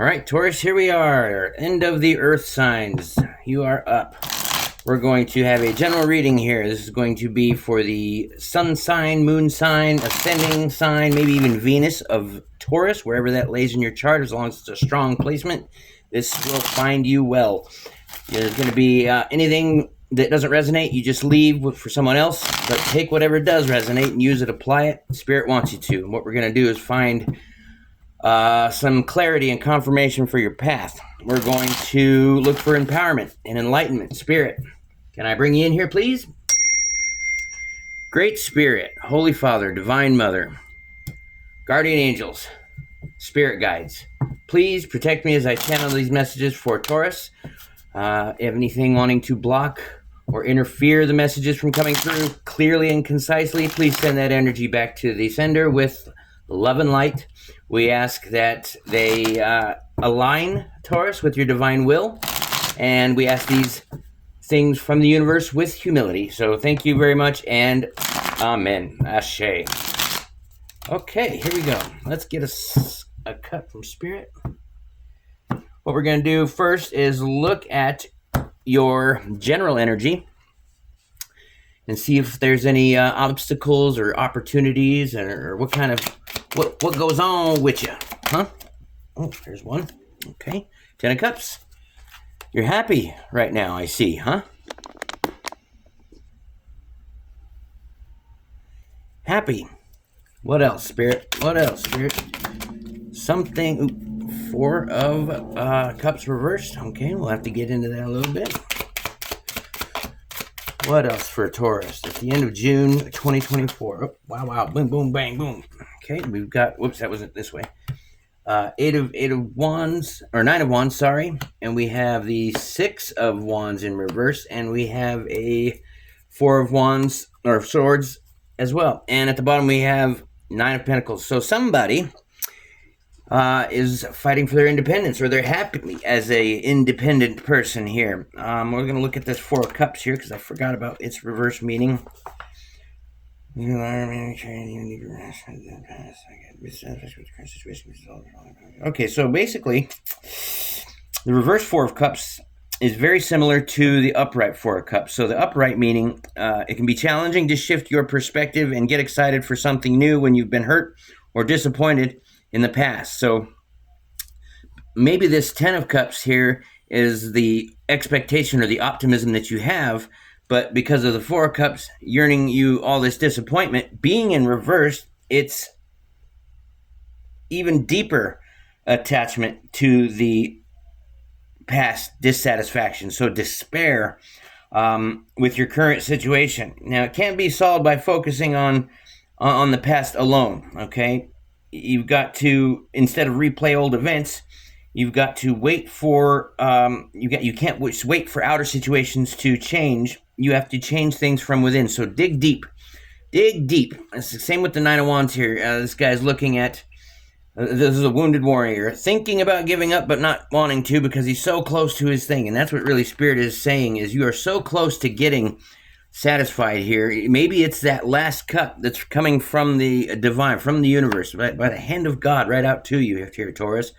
All right, Taurus, here we are. End of the Earth signs. You are up. We're going to have a general reading here. This is going to be for the sun sign, moon sign, ascending sign, maybe even Venus of Taurus, wherever that lays in your chart, as long as it's a strong placement. This will find you well. There's going to be anything that doesn't resonate, you just leave for someone else, but take whatever does resonate and use it, apply it. Spirit wants you to. And what we're going to do is find some clarity and confirmation for your path. We're going to look for empowerment and enlightenment. Spirit, can I bring you in here, please? Great Spirit, Holy Father, Divine Mother, Guardian Angels, Spirit Guides, please protect me as I channel these messages for Taurus. Have anything wanting to block or interfere the messages from coming through clearly and concisely, please send that energy back to the sender with love and light. We ask that they align, Taurus, with your divine will, and we ask these things from the universe with humility. So thank you very much, and amen. Ashe. Okay, here we go. Let's get a cut from Spirit. What we're going to do first is look at your general energy and see if there's any obstacles or opportunities, or what kind of what goes on with you, huh? Oh, there's one. Okay, 10 of Cups. You're happy right now, I see, huh? Happy. What else, Spirit? What else, Spirit? Something. Ooh, 4 of Cups reversed. Okay, we'll have to get into that a little bit. What else for Taurus? At the end of June 2024. Oh, wow. Boom, boom, bang, boom. Okay, we've got, whoops, that wasn't this way. 8 of Wands, or 9 of Wands, sorry. And we have the 6 of Wands in reverse. And we have a 4 of Wands, or Swords as well. And at the bottom we have 9 of Pentacles. So somebody is fighting for their independence, or they're happy as a independent person here. We're going to look at this 4 of Cups here because I forgot about its reverse meaning. Okay, so basically, the reverse 4 of Cups is very similar to the upright 4 of Cups. So the upright meaning, it can be challenging to shift your perspective and get excited for something new when you've been hurt or disappointed in the past. So maybe this 10 of Cups here is the expectation or the optimism that you have, but because of the 4 of Cups yearning you all this disappointment, being in reverse, it's even deeper attachment to the past dissatisfaction. So despair with your current situation. Now, it can't be solved by focusing on the past alone, okay? You've got to, instead of replay old events, you've got to wait for, you can't wait for outer situations to change. You have to change things from within. So dig deep. Dig deep. It's the same with the 9 of Wands here. This guy's looking at, this is a wounded warrior, thinking about giving up but not wanting to because he's so close to his thing. And that's what really Spirit is saying, is you are so close to getting satisfied here. Maybe it's that last cup that's coming from the divine, from the universe, by the hand of God right out to you here, Taurus.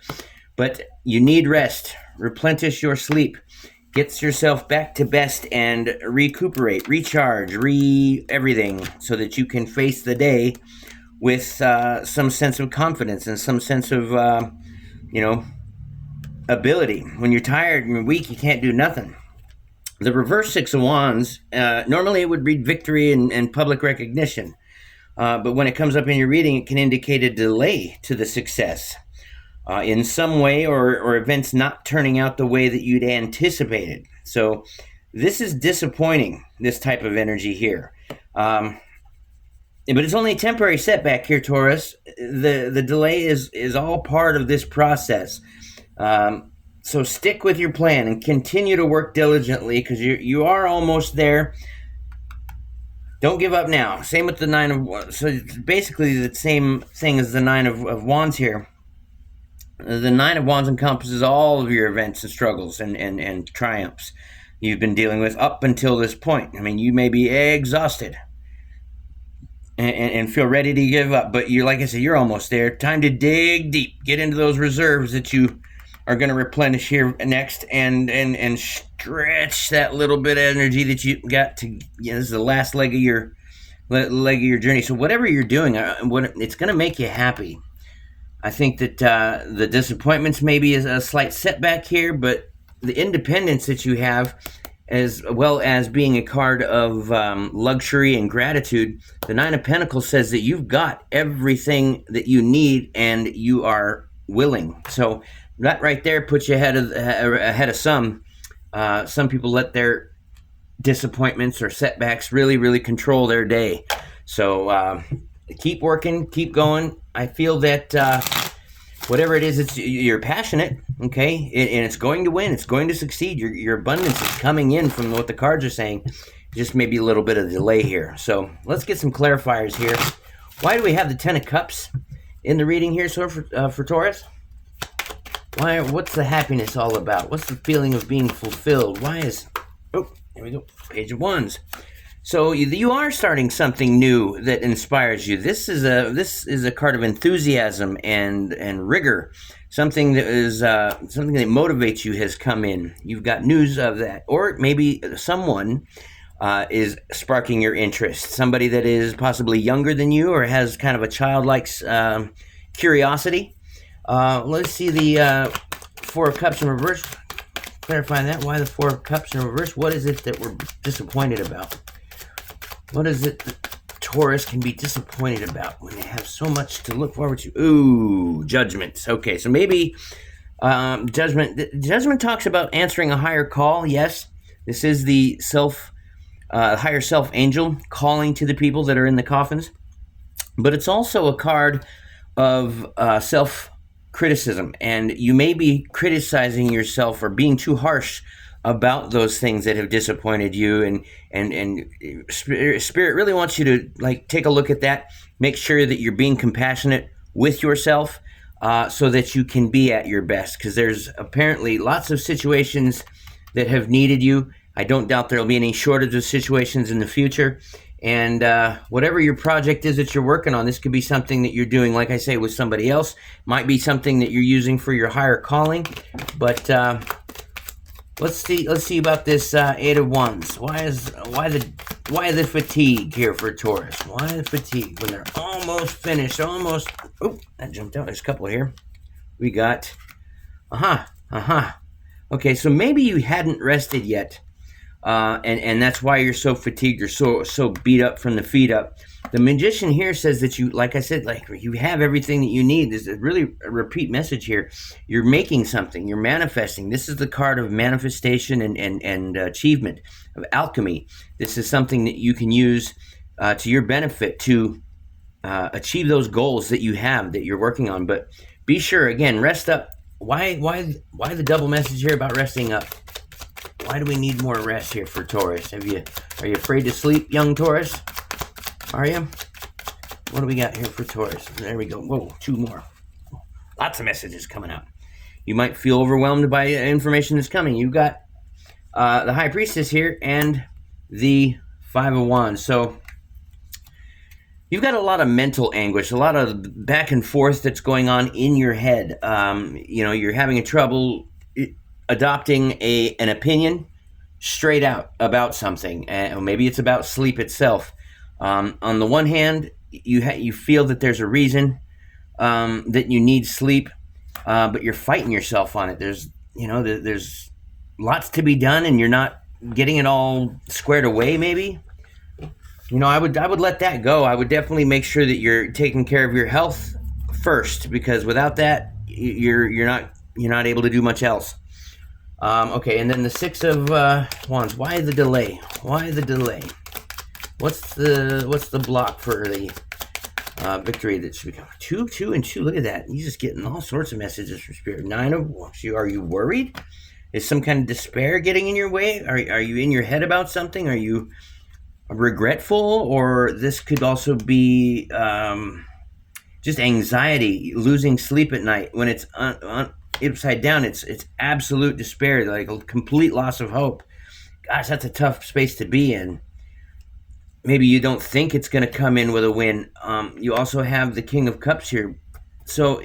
But you need rest. Replenish your sleep. Get yourself back to best and recuperate, recharge, everything, so that you can face the day with some sense of confidence and some sense of, ability. When you're tired and weak, you can't do nothing. The reverse 6 of Wands, normally it would read victory and public recognition. But when it comes up in your reading, it can indicate a delay to the success in some way, or events not turning out the way that you'd anticipated. So this is disappointing, this type of energy here. But it's only a temporary setback here, Taurus. The delay is all part of this process. So stick with your plan and continue to work diligently, because you are almost there. Don't give up now. Same with the 9 of Wands. So it's basically the same thing as the 9 of Wands here. The 9 of Wands encompasses all of your events and struggles and triumphs you've been dealing with up until this point. I mean, you may be exhausted and feel ready to give up, but like I said, you're almost there. Time to dig deep. Get into those reserves that you are going to replenish here next and stretch that little bit of energy that you got to. This is the last leg of your journey. So whatever you're doing, it's going to make you happy. I think that the disappointments maybe is a slight setback here, but the independence that you have, as well as being a card of luxury and gratitude, the Nine of Pentacles says that you've got everything that you need and you are willing. So that right there puts you ahead of some. Some people let their disappointments or setbacks really control their day. So keep working, keep going. I feel that whatever it is, you're passionate, okay, and it's going to win. It's going to succeed. Your abundance is coming in from what the cards are saying. Just maybe a little bit of delay here. So let's get some clarifiers here. Why do we have the Ten of Cups in the reading here, so for Taurus? What's the happiness all about? What's the feeling of being fulfilled? There we go, Page of Wands. So you are starting something new that inspires you. This is a card of enthusiasm and rigor. Something that motivates you has come in. You've got news of that, or maybe someone is sparking your interest. Somebody that is possibly younger than you or has kind of a childlike curiosity. Let's see the Four of Cups in reverse. Clarifying that. Why the Four of Cups in reverse? What is it that we're disappointed about? What is it that Taurus can be disappointed about when they have so much to look forward to? Ooh, Judgment. Okay, so maybe Judgment. Judgment talks about answering a higher call. Yes, this is the higher self angel calling to the people that are in the coffins. But it's also a card of self-criticism, and you may be criticizing yourself or being too harsh about those things that have disappointed you, and Spirit really wants you to take a look at that. Make sure that you're being compassionate with yourself, so that you can be at your best, because there's apparently lots of situations that have needed you. I don't doubt there'll be any shortage of situations in the future. And whatever your project is that you're working on, this could be something that you're doing, like I say, with somebody else. Might be something that you're using for your higher calling. But let's see about this Eight of Wands. Why the fatigue here for Taurus? Why the fatigue when they're almost finished? Almost. Oh, that jumped out. There's a couple here. We got. Okay, so maybe you hadn't rested yet. And that's why you're so fatigued or so beat up from the feet up. The Magician here says that you, like I said, you have everything that you need. There's really a repeat message here. You're making something. You're manifesting. This is the card of manifestation and achievement, of alchemy. This is something that you can use to your benefit to achieve those goals that you have, that you're working on. But be sure, again, rest up. Why the double message here about resting up? Why do we need more rest here for Taurus? Are you afraid to sleep, young Taurus? Are you? What do we got here for Taurus? There we go. Whoa, two more. Lots of messages coming out. You might feel overwhelmed by information that's coming. You've got the High Priestess here and the Five of Wands. So you've got a lot of mental anguish, a lot of back and forth that's going on in your head. You're having trouble adopting an opinion straight out about something, and maybe it's about sleep itself. On the one hand, you feel that there's a reason that you need sleep, but you're fighting yourself on it. There's lots to be done, and you're not getting it all squared away. Maybe I would let that go. I would definitely make sure that you're taking care of your health first, because without that, you're not able to do much else. Okay, and then the Six of Wands. Why the delay? Why the delay? What's the block for the victory that should become 2, 2, and 2? Look at that. You're just getting all sorts of messages from Spirit. 9 of Wands. Are you worried? Is some kind of despair getting in your way? Are you in your head about something? Are you regretful? Or this could also be just anxiety, losing sleep at night. When it's upside down, it's absolute despair, like a complete loss of hope. Gosh, that's a tough space to be in. Maybe you don't think it's going to come in with a win. You also have the King of Cups here. So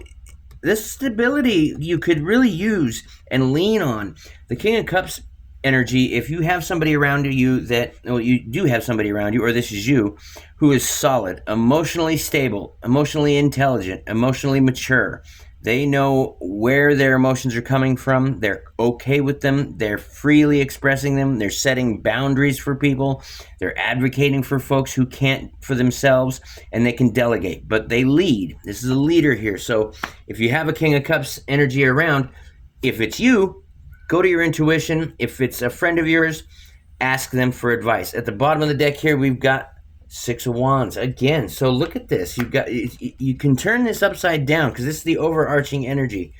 this stability you could really use and lean on. The King of Cups energy, if you have somebody around you that, well, you do have somebody around you, or this is you, who is solid, emotionally stable, emotionally intelligent, emotionally mature. They know where their emotions are coming from. They're okay with them. They're freely expressing them. They're setting boundaries for people. They're advocating for folks who can't for themselves, and they can delegate. But they lead. This is a leader here. So if you have a King of Cups energy around, if it's you, go to your intuition. If it's a friend of yours, ask them for advice. At the bottom of the deck here, we've got Six of Wands again. So look at this. You can turn this upside down because this is the overarching energy.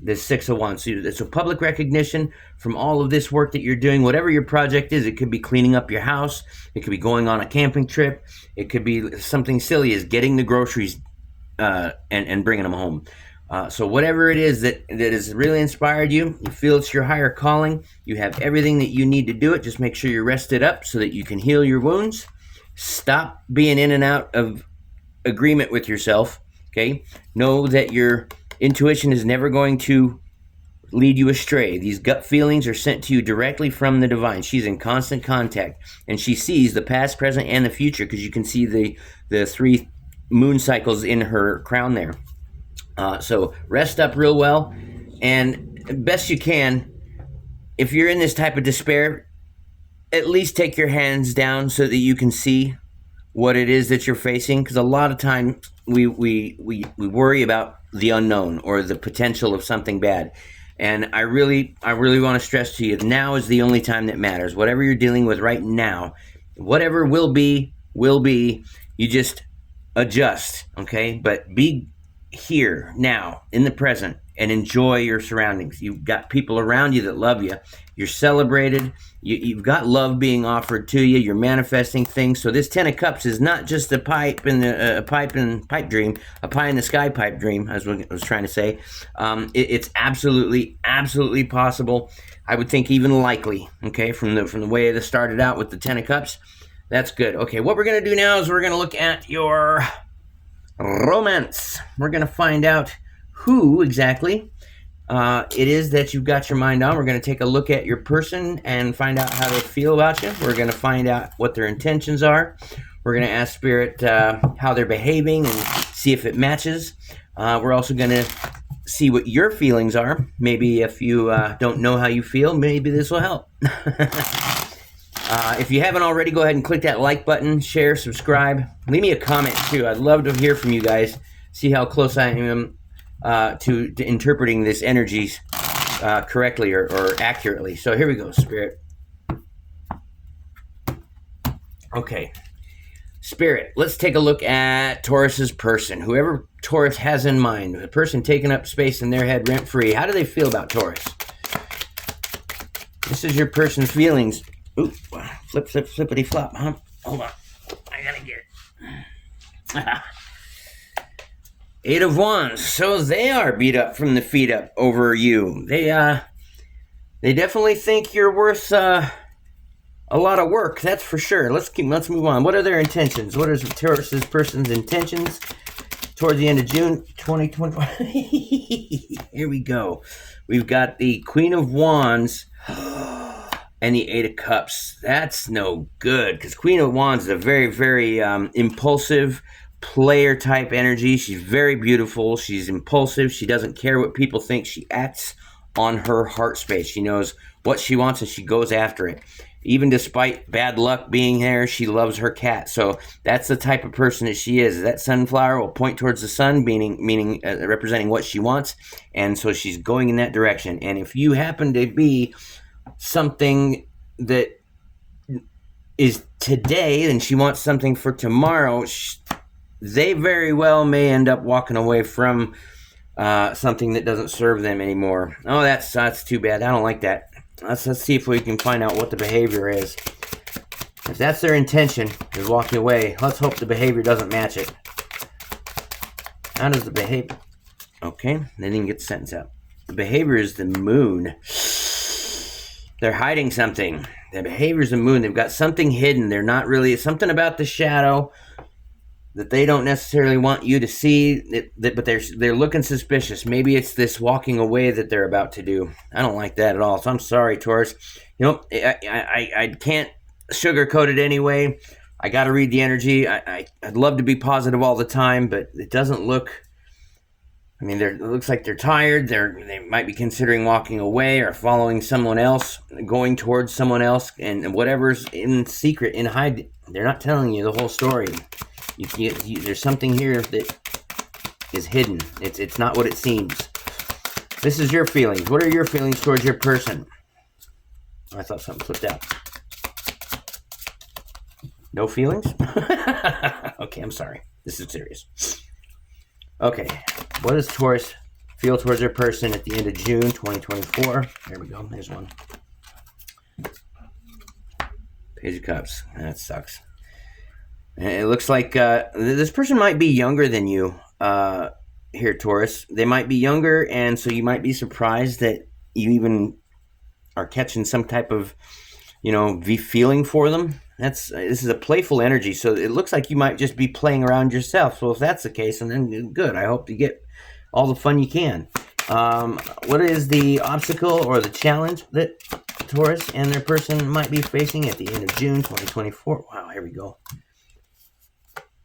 This Six of Wands. So it's a public recognition from all of this work that you're doing. Whatever your project is, it could be cleaning up your house. It could be going on a camping trip. It could be something silly as getting the groceries and bringing them home. So whatever it is that has really inspired you, you feel it's your higher calling, you have everything that you need to do it. Just make sure you're rested up so that you can heal your wounds. Stop being in and out of agreement with yourself, okay? Know that your intuition is never going to lead you astray. These gut feelings are sent to you directly from the divine. She's in constant contact, and she sees the past, present, and the future because you can see the 3 moon cycles in her crown there. So rest up real well, and best you can, if you're in this type of despair, at least take your hands down so that you can see what it is that you're facing, because a lot of times we worry about the unknown or the potential of something bad. And I really want to stress to you, now is the only time that matters. Whatever you're dealing with right now, whatever will be, you just adjust, okay? But be here, now, in the present, and enjoy your surroundings. You've got people around you that love you. You're celebrated. You've got love being offered to you. You're manifesting things. So this Ten of Cups is not just a pipe in the pipe dream, a pie in the sky pipe dream. As I was trying to say, it's absolutely possible. I would think even likely. Okay, from the way it started out with the Ten of Cups, that's good. Okay, what we're gonna do now is we're gonna look at your romance. We're gonna find out who exactly it is that you've got your mind on. We're going to take a look at your person and find out how they feel about you. We're going to find out what their intentions are. We're going to ask Spirit how they're behaving and see if it matches. We're also going to see what your feelings are. Maybe if you don't know how you feel, maybe this will help. If you haven't already, go ahead and click that like button, share, subscribe. Leave me a comment too. I'd love to hear from you guys. See how close I am to interpreting this energies correctly or accurately. So here we go, Spirit. Okay, Spirit, let's take a look at Taurus's person. Whoever Taurus has in mind, the person taking up space in their head rent-free. How do they feel about Taurus? This is your person's feelings. Ooh, flippity flop, huh? Hold on, I gotta get it. 8 of Wands. So they are beat up from the feet up over you. They definitely think you're worth a lot of work. That's for sure. Let's move on. What are their intentions? What is Taurus's person's intentions towards the end of June 2021? Here we go. We've got the Queen of Wands and the 8 of Cups. That's no good because Queen of Wands is a very, very impulsive player type energy. She's very beautiful. She's impulsive. She doesn't care what people think. She acts on her heart space. She knows what she wants and she goes after it. Even despite bad luck being there, she loves her cat. So that's the type of person that she is. That sunflower will point towards the sun, meaning representing what she wants. And so she's going in that direction. And if you happen to be something that is today and she wants something for tomorrow, they very well may end up walking away from something that doesn't serve them anymore. Oh, that's too bad. I don't like that. Let's see if we can find out what the behavior is. If that's their intention, is walking away, let's hope the behavior doesn't match it. How does the behavior... Okay, they didn't get the sentence out. The behavior is the moon. They're hiding something. The behavior is the moon. They've got something hidden. They're not really... Something about the shadow... that they don't necessarily want you to see, but they're looking suspicious. Maybe it's this walking away that they're about to do. I don't like that at all. So I'm sorry, Taurus. I can't sugarcoat it anyway. I got to read the energy. I'd love to be positive all the time, but it doesn't look. I mean, it looks like they're tired. They might be considering walking away or following someone else, going towards someone else, and whatever's in secret, in hide. They're not telling you the whole story. There's something here that is hidden. It's not what it seems. This is your feelings. What are your feelings towards your person? I thought something slipped out. No feelings? Okay, I'm sorry. This is serious. Okay, what does Taurus feel towards their person at the end of June 2024? There we go. There's one. Page of Cups. That sucks. It looks like this person might be younger than you here, Taurus. They might be younger, and so you might be surprised that you even are catching some type of, feeling for them. This is a playful energy, so it looks like you might just be playing around yourself. So if that's the case, then good. I hope you get all the fun you can. What is the obstacle or the challenge that Taurus and their person might be facing at the end of June 2024? Wow, here we go.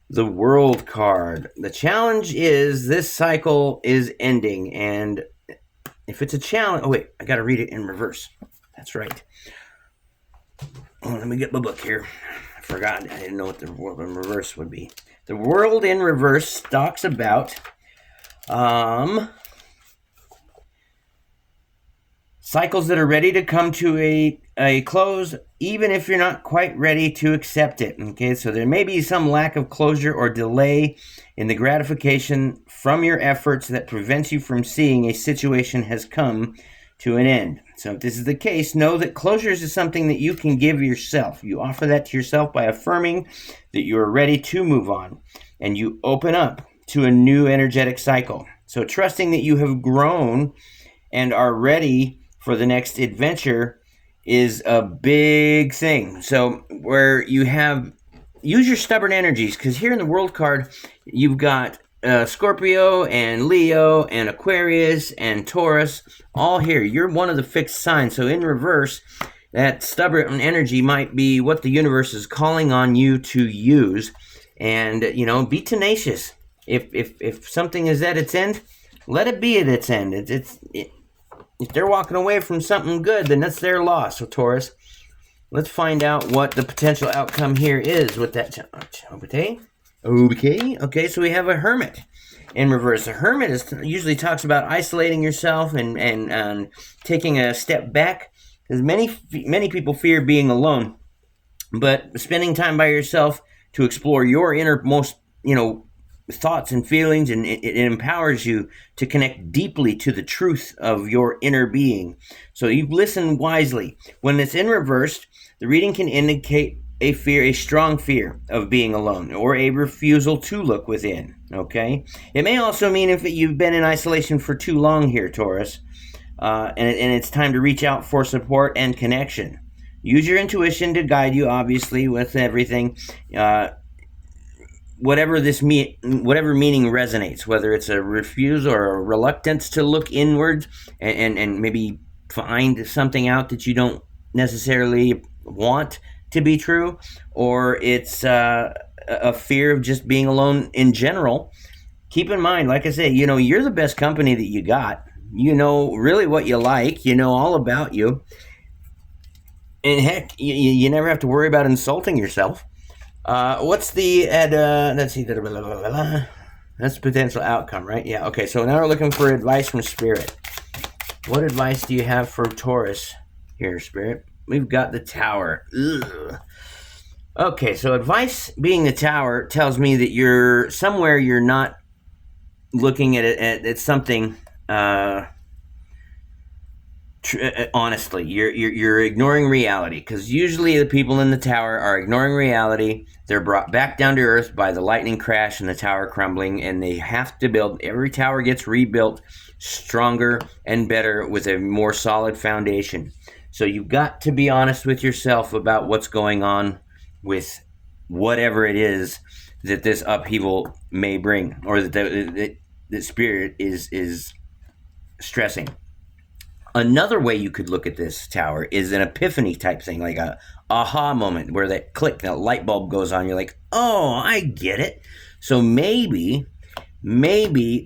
The World card. The challenge is this cycle is ending, and if it's a challenge... Oh, wait, I got to read it in reverse. That's right. Oh, let me get my book here. I forgot. I didn't know what the world in reverse would be. The World in reverse talks about cycles that are ready to come to a close, even if you're not quite ready to accept it. Okay, so there may be some lack of closure or delay in the gratification from your efforts that prevents you from seeing a situation has come to an end. So if this is the case, know that closures is something that you can give yourself. You offer that to yourself by affirming that you are ready to move on, and you open up to a new energetic cycle. So trusting that you have grown and are ready for the next adventure is a big thing. So where you use your stubborn energies, because here in the World card, you've got Scorpio and Leo and Aquarius and Taurus, all here. You're one of the fixed signs. So in reverse, that stubborn energy might be what the universe is calling on you to use. And, be tenacious. If something is at its end, let it be at its end. If they're walking away from something good, then that's their loss. So Taurus, let's find out what the potential outcome here is with that. Okay, so we have a Hermit in reverse. A Hermit usually talks about isolating yourself and taking a step back, because many people fear being alone, but spending time by yourself to explore your innermost, thoughts and feelings, and it empowers you to connect deeply to the truth of your inner being. So you listen wisely. When it's in reverse, the reading can indicate a strong fear of being alone, or a refusal to look within. Okay, it may also mean if you've been in isolation for too long here, Taurus, and it's time to reach out for support and connection. Use your intuition to guide you, obviously, with everything. Whatever meaning resonates, whether it's a refusal or a reluctance to look inward and maybe find something out that you don't necessarily want to be true, or it's a fear of just being alone in general. Keep in mind, like I say, you're the best company that you got. You know really what you like. You know all about you. And heck, you never have to worry about insulting yourself. What's the let's see, that's potential outcome, right? Yeah. Okay. So now we're looking for advice from Spirit. What advice do you have for Taurus here, Spirit? We've got the Tower. Ugh. Okay. So advice being the Tower tells me that you're not looking at something. Honestly, you're ignoring reality, because usually the people in the tower are ignoring reality. They're brought back down to earth by the lightning crash and the tower crumbling, and they have to build. Every tower gets rebuilt stronger and better with a more solid foundation. So you've got to be honest with yourself about what's going on with whatever it is that this upheaval may bring, or that the spirit is stressing. Another way you could look at this tower is an epiphany type thing, like a aha moment where that click, that light bulb goes on. You're like, oh, I get it. So maybe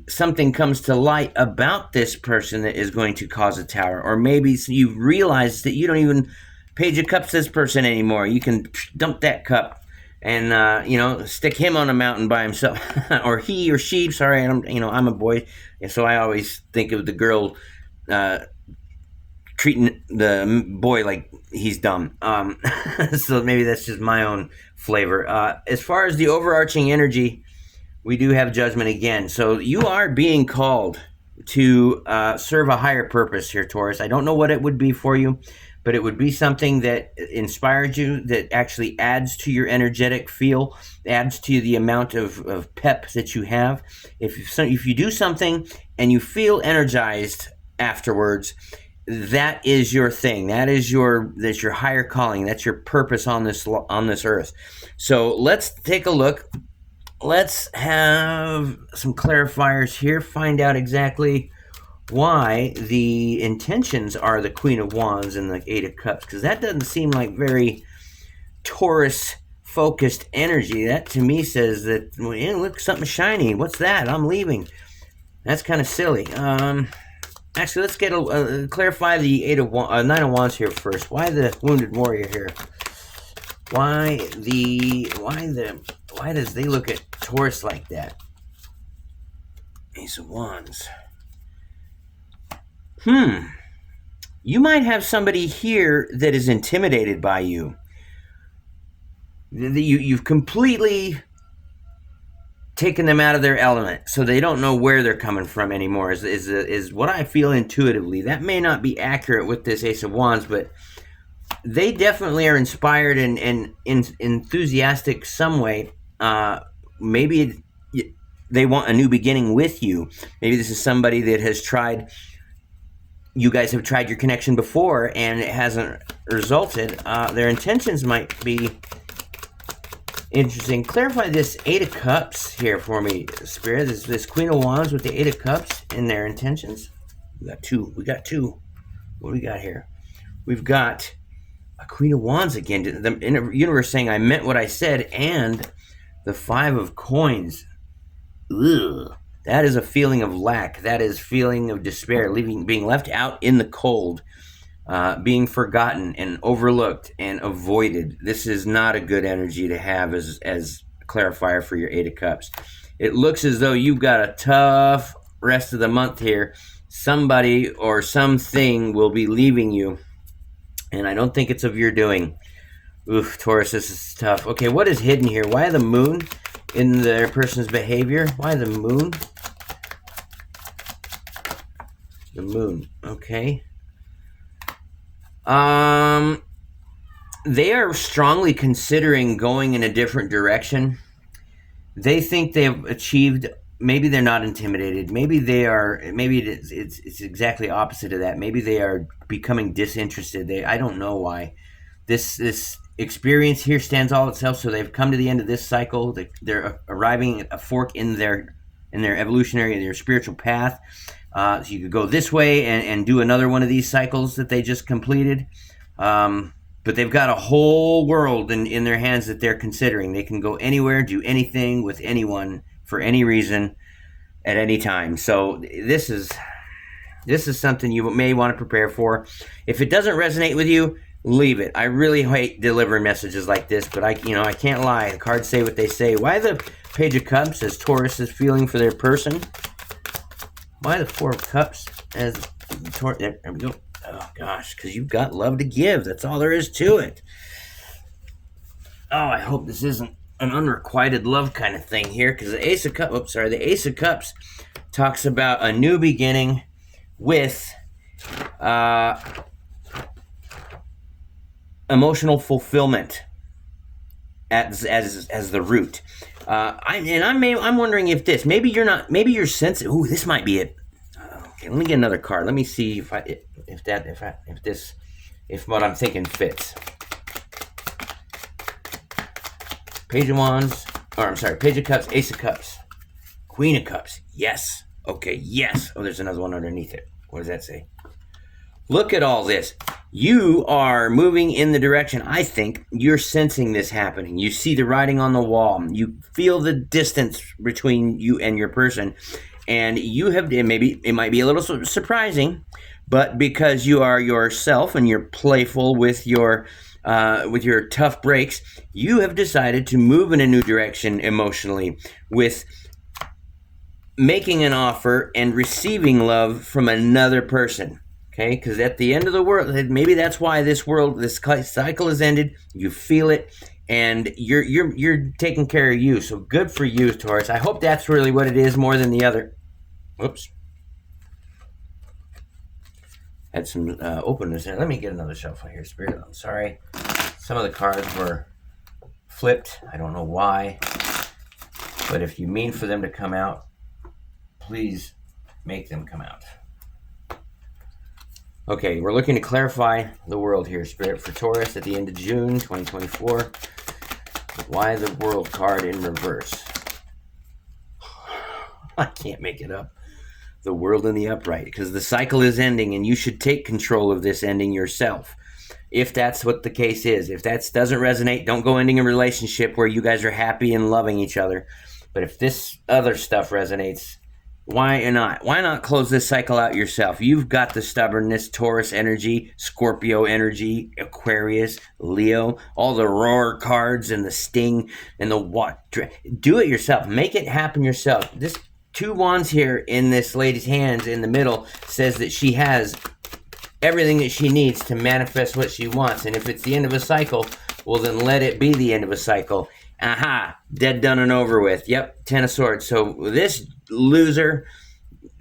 something comes to light about this person that is going to cause a tower, or maybe you realize that you don't even Page of Cups this person anymore. You can dump that cup and stick him on a mountain by himself, or he or she. Sorry, I'm a boy, so I always think of the girl treating the boy like he's dumb. So maybe that's just my own flavor. As far as the overarching energy, we do have Judgment again. So you are being called to serve a higher purpose here, Taurus. I don't know what it would be for you, but it would be something that inspires you, that actually adds to your energetic feel, adds to the amount of pep that you have. If you do something and you feel energized afterwards, that is your thing. That's your higher calling. That's your purpose on this earth. So let's take a look. Let's have some clarifiers here. Find out exactly why the intentions are the Queen of Wands and the Eight of Cups, because that doesn't seem like very Taurus focused energy. That to me says that, look, something shiny. What's that? I'm leaving. That's kind of silly. Actually, let's get clarify the Nine of Wands here first. Why the Wounded Warrior here? Why does they look at Taurus like that? Ace of Wands. You might have somebody here that is intimidated by you. You've completely taken them out of their element, so they don't know where they're coming from anymore, is what I feel intuitively. That may not be accurate with this Ace of Wands, but they definitely are inspired and enthusiastic some way. Maybe they want a new beginning with you. Maybe this is somebody that has tried, you guys have tried your connection before and it hasn't resulted. Their intentions might be interesting. Clarify this Eight of Cups here for me, Spirit. This Queen of Wands with the Eight of Cups and their intentions. We got two. What do we got here? We've got a Queen of Wands again. The universe saying, I meant what I said, and the Five of Coins. Ugh. That is a feeling of lack. That is feeling of despair, being left out in the cold, being forgotten and overlooked and avoided. This is not a good energy to have as clarifier for your Eight of Cups. It looks as though you've got a tough rest of the month here. Somebody or something will be leaving you, and I don't think it's of your doing. Oof, Taurus, this is tough. Okay, what is hidden here? Why the Moon in their person's behavior? Why the Moon? The Moon, okay. They are strongly considering going in a different direction. They think they've achieved. Maybe they're not intimidated. Maybe they are. Maybe it's exactly opposite of that. Maybe they are becoming disinterested. I don't know why. This experience here stands all itself. So they've come to the end of this cycle. They're arriving at a fork in their evolutionary, their spiritual path. So you could go this way and do another one of these cycles that they just completed. But they've got a whole world in their hands that they're considering. They can go anywhere, do anything with anyone for any reason at any time. So this is something you may want to prepare for. If it doesn't resonate with you, leave it. I really hate delivering messages like this, but I can't lie. The cards say what they say. Why the Page of Cups as Taurus is feeling for their person? Why the Four of Cups as Taurus? There we go. Oh gosh, because you've got love to give. That's all there is to it. Oh, I hope this isn't an unrequited love kind of thing here, because the Ace of Cups. The Ace of Cups talks about a new beginning with emotional fulfillment as the root. I'm wondering if this, maybe you're sensitive. Ooh, this might be it. Okay, let me get another card. Let me see if what I'm thinking fits. Page of Wands, Or I'm sorry, Page of Cups, Ace of Cups, Queen of Cups. Yes. Okay, yes. Oh, there's another one underneath it. What does that say? Look at all this. You are moving in the direction, I think, you're sensing this happening. You see the writing on the wall. You feel the distance between you and your person. And you have, maybe it might be a little surprising, but because you are yourself and you're playful with your tough breaks, you have decided to move in a new direction emotionally with making an offer and receiving love from another person. Okay, because at the end of the world, maybe that's why this cycle has ended. You feel it, and you're taking care of you. So good for you, Taurus. I hope that's really what it is more than the other. Whoops. Had some openness there. Let me get another shuffle here, Spirit. I'm sorry. Some of the cards were flipped. I don't know why. But if you mean for them to come out, please make them come out. Okay, we're looking to clarify the world here, Spirit, for Taurus at the end of June 2024. Why the World card in reverse? I can't make it up. The world in the upright, because the cycle is ending and you should take control of this ending yourself. If that's what the case is. If that doesn't resonate, don't go ending a relationship where you guys are happy and loving each other. But if this other stuff resonates, why not? Why not close this cycle out yourself? You've got the stubbornness, Taurus energy, Scorpio energy, Aquarius, Leo, all the roar cards and the sting and the what. Do it yourself. Make it happen yourself. This 2 wands here in this lady's hands in the middle says that she has everything that she needs to manifest what she wants. And if it's the end of a cycle, well, then let it be the end of a cycle. Aha, dead, done, and over with. Yep, 10 of Swords. So this loser,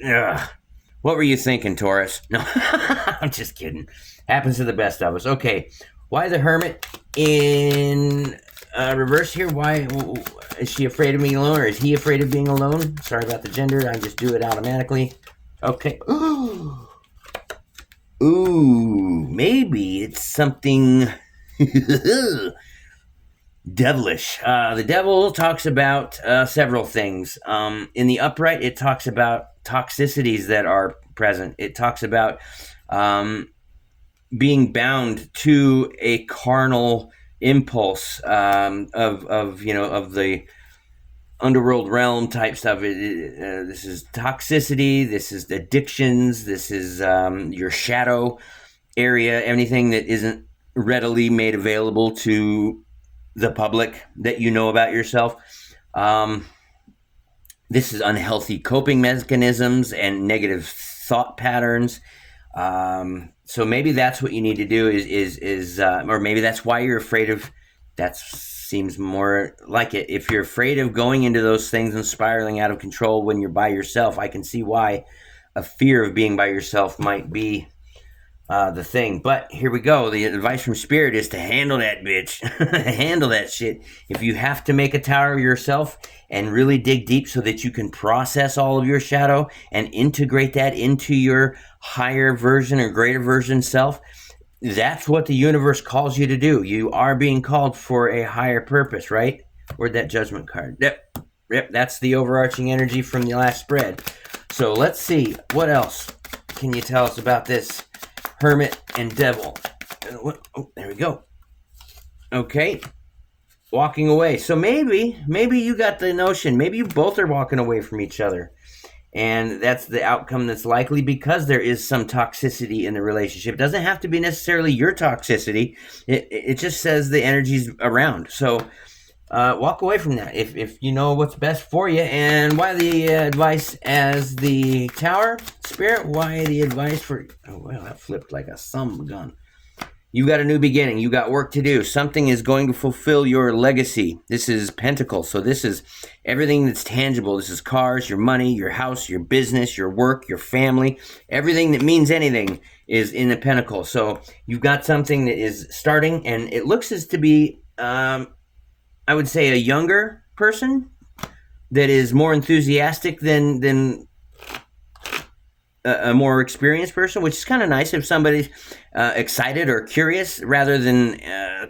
what were you thinking, Taurus? No, I'm just kidding. Happens to the best of us. Okay, why the Hermit in reverse here? Why is she afraid of being alone, or is he afraid of being alone? Sorry about the gender. I just do it automatically. Okay. Ooh, maybe it's something devilish. The devil talks about several things. In the upright, it talks about toxicities that are present. It talks about being bound to a carnal impulse of the underworld realm type stuff. This is toxicity. This is addictions. This is your shadow area. Anything that isn't readily made available to the public that you know about yourself. This is unhealthy coping mechanisms and negative thought patterns. So maybe that's what you need to do is or maybe that's why you're afraid of. That seems more like it. If you're afraid of going into those things and spiraling out of control when you're by yourself, I can see why a fear of being by yourself might be the thing. But here we go. The advice from Spirit is to handle that bitch. Handle that shit. If you have to make a tower of yourself and really dig deep so that you can process all of your shadow and integrate that into your higher version or greater version self, that's what the universe calls you to do. You are being called for a higher purpose, right? Where'd that Judgment card? Yep, that's the overarching energy from the last spread. So let's see. What else can you tell us about this Hermit and Devil? Oh, there we go. Okay. Walking away. So maybe you got the notion. Maybe you both are walking away from each other. And that's the outcome that's likely because there is some toxicity in the relationship. It doesn't have to be necessarily your toxicity. It just says the energy's around. So walk away from that if you know what's best for you. And why the advice as the Tower, Spirit? Why the advice for... Oh, well, that flipped like a thumb gun. You've got a new beginning. You got work to do. Something is going to fulfill your legacy. This is Pentacles. So this is everything that's tangible. This is cars, your money, your house, your business, your work, your family. Everything that means anything is in the Pentacle. So you've got something that is starting, and it looks as to be, I would say, a younger person that is more enthusiastic than a more experienced person, which is kind of nice if somebody's excited or curious rather than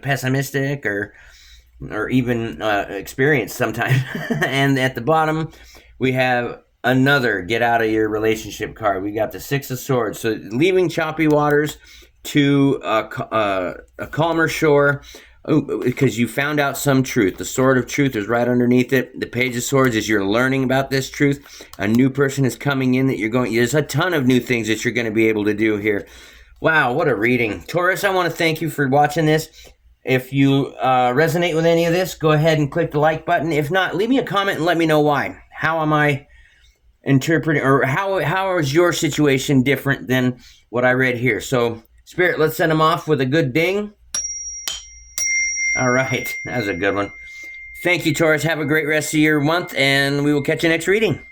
pessimistic or or even experienced sometimes. And at the bottom, we have another get out of your relationship card. We got the Six of Swords. So leaving choppy waters to a calmer shore. Because you found out some truth. The sword of truth is right underneath it. The page of swords is you're learning about this truth. A new person is coming in that you're going. There's a ton of new things that you're going to be able to do here. Wow, what a reading. Taurus, I want to thank you for watching this. If you resonate with any of this, go ahead and click the like button. If not, leave me a comment and let me know why. How am I interpreting, or how is your situation different than what I read here? So, Spirit, let's send them off with a good ding. All right, that was a good one. Thank you, Taurus. Have a great rest of your month, and we will catch you next reading.